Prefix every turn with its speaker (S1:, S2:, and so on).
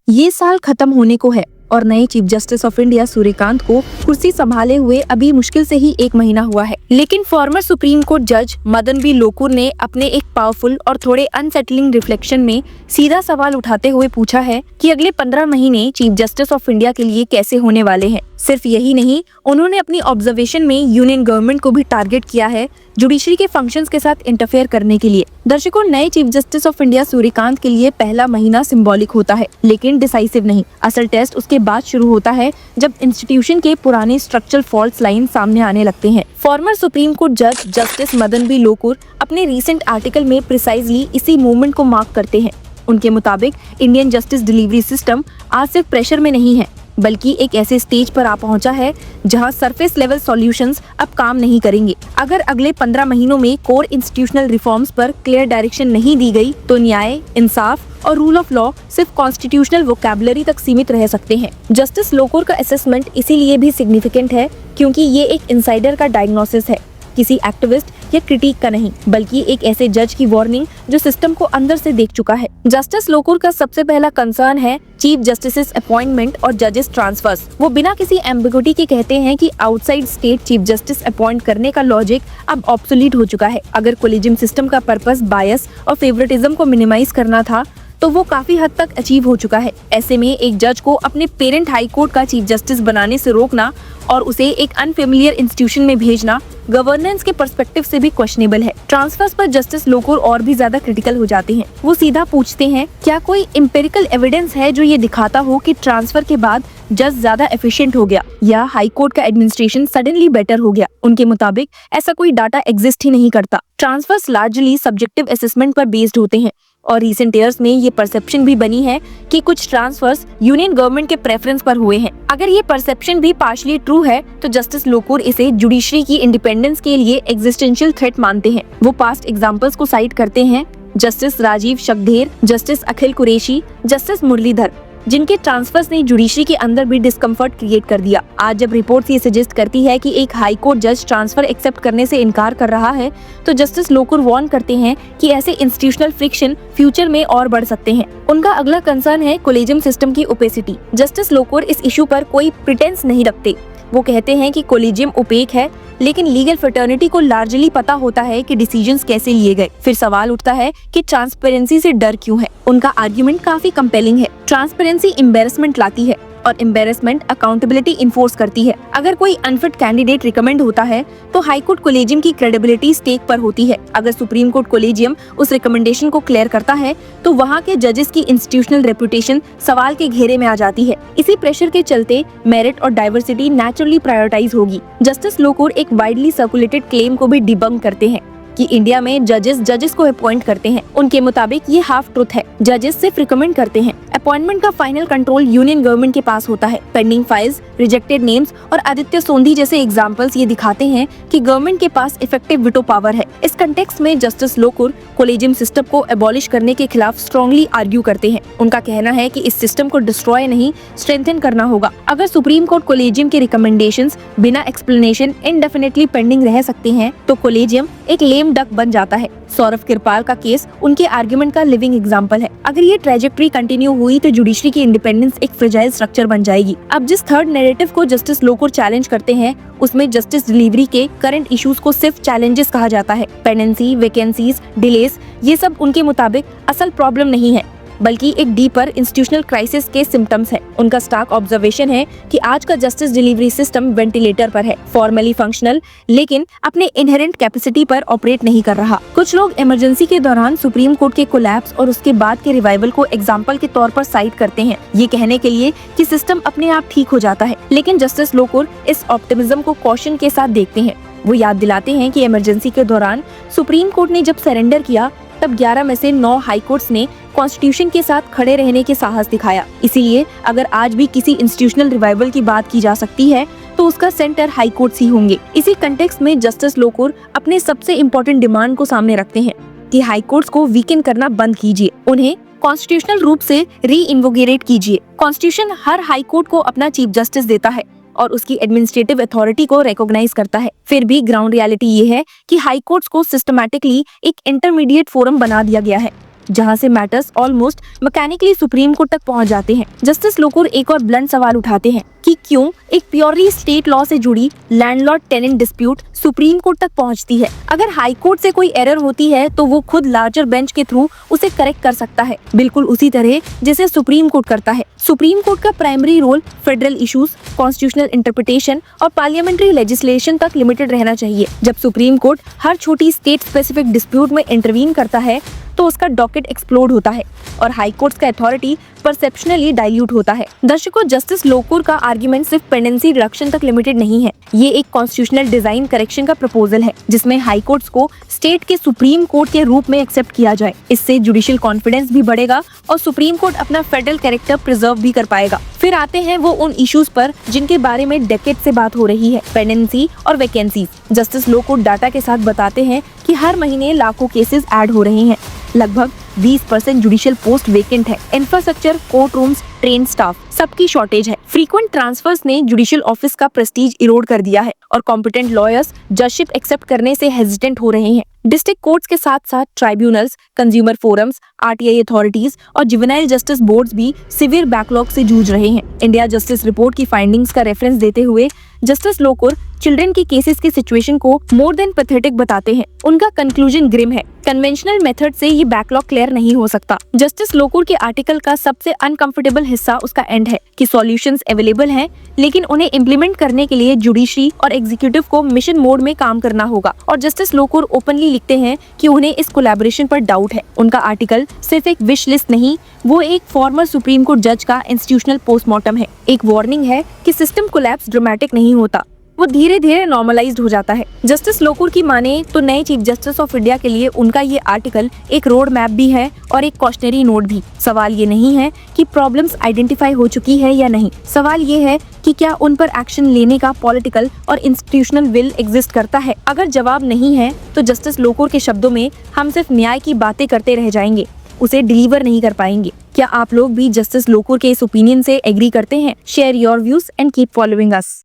S1: ये साल खत्म होने को है और नए chief justice of India Suryakant को कुर्सी संभाले हुए अभी मुश्किल से ही 1 महीना हुआ है। लेकिन फॉर्मर सुप्रीम कोर्ट जज मदन बी लोकुर ने अपने एक पावरफुल और थोड़े अनसेटलिंग रिफ्लेक्शन में सीधा सवाल उठाते हुए पूछा है कि अगले 15 महीने चीफ जस्टिस ऑफ इंडिया के लिए कैसे होने वाले हैं। सिर्फ यही नहीं, उन्होंने अपनी ऑब्जर्वेशन में यूनियन गवर्नमेंट को भी टारगेट किया है जुडिशरी के फंक्शंस के साथ इंटरफेयर करने के लिए। दर्शकों, नए chief justice of India Suryakant के लिए पहला महीना सिंबॉलिक होता है, लेकिन डिसाइसिव नहीं। असल टेस्ट उसके बाद शुरू होता है जब इंस्टीट्यूशन के पुराने स्ट्रक्चरल फॉल्ट लाइन सामने आने लगते हैं। फॉर्मर सुप्रीम कोर्ट जज जस्टिस मदन बी लोकुर अपने रीसेंट आर्टिकल में प्रिसाइजली इसी मूवमेंट को मार्क करते हैं। उनके मुताबिक इंडियन जस्टिस डिलीवरी सिस्टम आज सिर्फ प्रेशर में नहीं है, बल्कि एक ऐसे स्टेज पर आ पहुंचा है जहां सरफेस लेवल सॉल्यूशंस अब काम नहीं करेंगे। अगर अगले 15 महीनों में कोर इंस्टीट्यूशनल रिफॉर्म्स पर क्लियर डायरेक्शन नहीं दी गई तो न्याय, इंसाफ और रूल ऑफ लॉ सिर्फ कॉन्स्टिट्यूशनल वोकैबुलरी तक सीमित रह सकते हैं। जस्टिस लोकुर का असेसमेंट इसीलिए भी सिग्निफिकेंट है क्योंकि ये एक इंसाइडर का डायग्नोसिस है, किसी एक्टिविस्ट या क्रिटिक का नहीं, बल्कि एक ऐसे जज की वार्निंग जो सिस्टम को अंदर से देख चुका है। जस्टिस लोकुर का सबसे पहला कंसर्न है चीफ जस्टिस अपॉइंटमेंट और जजेस ट्रांसफर्स। वो बिना किसी एम्बिगुइटी के कहते हैं कि outside state chief justice appoint करने का लॉजिक अब ऑब्सोलीट हो चुका है। अगर कोलिजियम सिस्टम का पर्पस बायस और फेवरेटिज्म को मिनिमाइज करना था तो वो काफी हद तक अचीव हो चुका है। ऐसे में एक जज को अपने पेरेंट हाई कोर्ट का चीफ जस्टिस बनाने से रोकना और उसे एक अनफेमिलियर इंस्टीट्यूशन में भेजना गवर्नेंस के पर्सपेक्टिव से भी क्वेश्चनेबल है। ट्रांसफर्स पर जस्टिस लोकुर और भी ज्यादा क्रिटिकल हो जाते हैं। वो सीधा पूछते हैं, क्या कोई एम्पिरिकल एविडेंस है जो ये दिखाता हो कि ट्रांसफर के बाद जज ज्यादा एफिशिएंट हो गया या हाई कोर्ट का एडमिनिस्ट्रेशन सडनली बेटर हो गया? उनके मुताबिक ऐसा कोई डाटा एग्जिस्ट ही नहीं करता। ट्रांसफर्स लार्जली सब्जेक्टिव असेसमेंट पर बेस्ड होते हैं और रिसेंट ईयर्स में ये परसेप्शन भी बनी है कि कुछ ट्रांसफर्स यूनियन गवर्नमेंट के प्रेफरेंस पर हुए हैं। अगर ये परसेप्शन भी पार्शियली ट्रू है तो जस्टिस लोकुर इसे जुडिशरी की इंडिपेंडेंस के लिए एग्जिस्टेंशियल थ्रेट मानते हैं। वो पास्ट एग्जांपल्स को साइट करते हैं, जस्टिस राजीव शक्धेर, जस्टिस अखिल कुरैशी, जस्टिस मुरलीधर, जिनके ट्रांसफर्स ने जुडिशरी के अंदर भी डिस्कम्फर्ट क्रिएट कर दिया। आज जब रिपोर्ट ये सजेस्ट करती है कि एक हाई कोर्ट जज ट्रांसफर एक्सेप्ट करने से इनकार कर रहा है तो जस्टिस लोकुर वार्न करते हैं कि ऐसे इंस्टीट्यूशनल फ्रिक्शन फ्यूचर में और बढ़ सकते हैं। उनका अगला कंसर्न है कोलिजियम सिस्टम की ओपेसिटी। जस्टिस लोकुर इस इशू पर कोई प्रिटेंस नहीं रखते। वो कहते हैं कि कोलिजियम ओपेक है, लेकिन लीगल फ्रेटर्निटी को लार्जली पता होता है कि डिसीजंस कैसे लिए गए। फिर सवाल उठता है कि ट्रांसपेरेंसी से डर क्यों है? उनका आर्ग्यूमेंट काफी कंपेलिंग है। ट्रांसपेरेंसी एम्बैरेसमेंट लाती है और एम्बैरेसमेंट अकाउंटेबिलिटी इन्फोर्स करती है। अगर कोई अनफिट कैंडिडेट रिकमेंड होता है तो हाई कोर्ट कोलेजियम की क्रेडिबिलिटी स्टेक पर होती है। अगर सुप्रीम कोर्ट कोलेजियम उस रिकमेंडेशन को क्लियर करता है तो वहाँ के जजेस की इंस्टीट्यूशनल रेपुटेशन सवाल के घेरे में आ जाती है। इसी प्रेशर के चलते मेरिट और डाइवर्सिटी नेचुरली प्रायोरिटाइज होगी। जस्टिस लोकुर एक वाइडली सर्कुलेटेड क्लेम को भी डिबंक करते हैं कि इंडिया में जजेस को अपॉइंट करते हैं। उनके मुताबिक ये हाफ ट्रुथ है। जजेस सिर्फ रिकमेंड करते हैं, अपॉइंटमेंट का फाइनल कंट्रोल यूनियन गवर्नमेंट के पास होता है। पेंडिंग फाइल्स, रिजेक्टेड नेम्स और आदित्य सोंधी जैसे एग्जांपल्स ये दिखाते हैं कि गवर्नमेंट के पास इफेक्टिव विटो पावर है। इस कंटेक्स्ट में जस्टिस लोकुर कोलेजियम सिस्टम को एबॉलिश करने के खिलाफ स्ट्रांगली आर्ग्यू करते हैं। उनका कहना है कि इस सिस्टम को डिस्ट्रॉय नहीं, स्ट्रेंथन करना होगा। अगर सुप्रीम कोर्ट कोलेजियम के रिकमेंडेशंस बिना एक्सप्लेनेशन इंडेफिनिटली पेंडिंग रह सकते हैं तो कोलेजियम एक लेम डक बन जाता है। सौरभ कृपाल का केस उनके आर्गुमेंट का लिविंग एग्जांपल है। अगर ये ट्रेजेक्टरी कंटिन्यू हुई तो जुडिशरी की इंडिपेंडेंस एक फ्रेजाइल स्ट्रक्चर बन जाएगी। अब जिस थर्ड नैरेटिव को जस्टिस लोकुर चैलेंज करते हैं उसमें जस्टिस डिलीवरी के करंट इश्यूज को सिर्फ चैलेंजेस कहा जाता है। पेंडेंसी, वैकेंसीज, डिलेस, ये सब उनके मुताबिक असल प्रॉब्लम नहीं है, बल्कि एक डीपर इंस्टीट्यूशनल क्राइसिस के सिम्टम्स है। उनका स्टार्क ऑब्जर्वेशन है कि आज का जस्टिस डिलीवरी सिस्टम वेंटिलेटर पर है, फॉर्मली फंक्शनल लेकिन अपने इनहेरेंट कैपेसिटी पर ऑपरेट नहीं कर रहा। कुछ लोग इमरजेंसी के दौरान सुप्रीम कोर्ट के कोलैप्स और उसके बाद के रिवाइवल को एग्जाम्पल के तौर पर साइट करते हैं, ये कहने के लिए कि सिस्टम अपने आप ठीक हो जाता है। लेकिन जस्टिस लोकुर इस ऑप्टिमिज्म को कॉशन के साथ देखते हैं। वो याद दिलाते हैं कि इमरजेंसी के दौरान सुप्रीम कोर्ट ने जब सरेंडर किया तब 11 में से 9 हाई कोर्ट्स ने कॉन्स्टिट्यूशन के साथ खड़े रहने के साहस दिखाया। इसीलिए अगर आज भी किसी इंस्टीट्यूशनल रिवाइवल की बात की जा सकती है तो उसका सेंटर हाई कोर्ट्स ही होंगे। इसी कंटेक्स्ट में जस्टिस लोकुर अपने सबसे इम्पोर्टेंट डिमांड को सामने रखते हैं कि हाई कोर्ट्स को वीकेंड करना बंद कीजिए, उन्हें कॉन्स्टिट्यूशनल रूप से री इन्वोगेट कीजिए। कॉन्स्टिट्यूशन हर हाई कोर्ट को अपना चीफ जस्टिस देता है और उसकी एडमिनिस्ट्रेटिव अथॉरिटी को रिकॉग्नाइज करता है। फिर भी ग्राउंड रियलिटी ये है कि हाई कोर्ट्स को सिस्टमैटिकली एक इंटरमीडिएट फोरम बना दिया गया है। जहां से matters almost mechanically supreme court तक पहुंच जाते हैं। जस्टिस लोकुर एक और ब्लंट सवाल उठाते हैं कि क्यों एक प्योरली स्टेट लॉ से जुड़ी landlord tenant dispute supreme court तक पहुंचती है। अगर हाई कोर्ट से कोई एरर होती है तो वो खुद लार्जर बेंच के थ्रू उसे करेक्ट कर सकता है, बिल्कुल उसी तरह जैसे सुप्रीम कोर्ट करता है। सुप्रीम कोर्ट का primary role federal issues, constitutional interpretation और पार्लियामेंट्री लेजिस्लेशन तक लिमिटेड रहना चाहिए। जब सुप्रीम कोर्ट हर छोटी स्टेट स्पेसिफिक डिस्प्यूट में इंटरवीन करता है तो उसका डॉकेट एक्सप्लोड होता है और हाई कोर्ट का अथॉरिटी परसेप्शनली डाइल्यूट होता है। दर्शकों, जस्टिस लोकुर का आर्गुमेंट सिर्फ पेंडेंसी रिडक्शन तक लिमिटेड नहीं है। ये एक कॉन्स्टिट्यूशनल डिजाइन करेक्शन का प्रपोजल है जिसमें हाई कोर्ट्स को स्टेट के सुप्रीम कोर्ट के रूप में एक्सेप्ट किया जाए। इससे जुडिशियल कॉन्फिडेंस भी बढ़ेगा और सुप्रीम कोर्ट अपना फेडरल कैरेक्टर प्रिजर्व भी कर पाएगा। फिर आते हैं वो उन इश्यूज पर जिनके बारे में डेकेड से बात हो रही है, पेंडेंसी और वैकेंसीज। जस्टिस लोकुर डाटा के साथ बताते हैं कि हर महीने लाखों केसेस ऐड हो रहे हैं। लगभग 20% जुडिशियल पोस्ट वेकेंट है। Infrastructure, court rooms, train staff सबकी शॉर्टेज है। फ्रीक्वेंट ट्रांसफर्स ने जुडिशियल ऑफिस का प्रेस्टीज इरोड कर दिया है और कॉम्पिटेंट लॉयर्स जजशिप एक्सेप्ट करने से हेजिटेंट हो रहे हैं। डिस्ट्रिक्ट कोर्ट्स के साथ साथ tribunals, consumer forums, RTI authorities और जुवेनाइल जस्टिस बोर्ड्स भी सिवियर बैकलॉग से जूझ रहे हैं। इंडिया जस्टिस रिपोर्ट की फाइंडिंग्स का रेफरेंस देते हुए जस्टिस लोकुर चिल्ड्रन की केसेस की सिचुएशन को मोर देन पैथेटिक बताते हैं। उनका कंक्लूजन ग्रिम है। कन्वेंशनल मेथड से ये बैकलॉग क्लियर नहीं हो सकता। जस्टिस लोकुर के आर्टिकल का सबसे अनकंफर्टेबल हिस्सा उसका एंड है कि सॉल्यूशंस अवेलेबल हैं, लेकिन उन्हें इम्प्लीमेंट करने के लिए जुडिशरी और एग्जीक्यूटिव को मिशन मोड में काम करना होगा। और जस्टिस लोकुर ओपनली लिखते हैं कि उन्हें इस कोलैबोरेशन पर डाउट है। उनका आर्टिकल सिर्फ एक विश लिस्ट नहीं, वो एक फॉर्मर सुप्रीम कोर्ट जज का इंस्टीट्यूशनल पोस्टमार्टम है। एक वार्निंग है कि सिस्टम कोलैप्स ड्रामेटिक नहीं होता, वो धीरे धीरे नॉर्मलाइज्ड हो जाता है। जस्टिस लोकुर की माने तो नए चीफ जस्टिस ऑफ इंडिया के लिए उनका ये आर्टिकल एक रोड मैप भी है और एक कॉशनरी नोट भी। सवाल ये नहीं है कि प्रॉब्लम्स आइडेंटिफाई हो चुकी है या नहीं, सवाल ये है कि क्या उन पर एक्शन लेने का पॉलिटिकल और इंस्टीट्यूशनल विल एग्जिस्ट करता है। अगर जवाब नहीं है तो जस्टिस लोकुर के शब्दों में हम सिर्फ न्याय की बातें करते रह जाएंगे, उसे डिलीवर नहीं कर पाएंगे। क्या आप लोग भी जस्टिस लोकुर के इस ओपिनियन से एग्री करते हैं? Share your views and keep following us.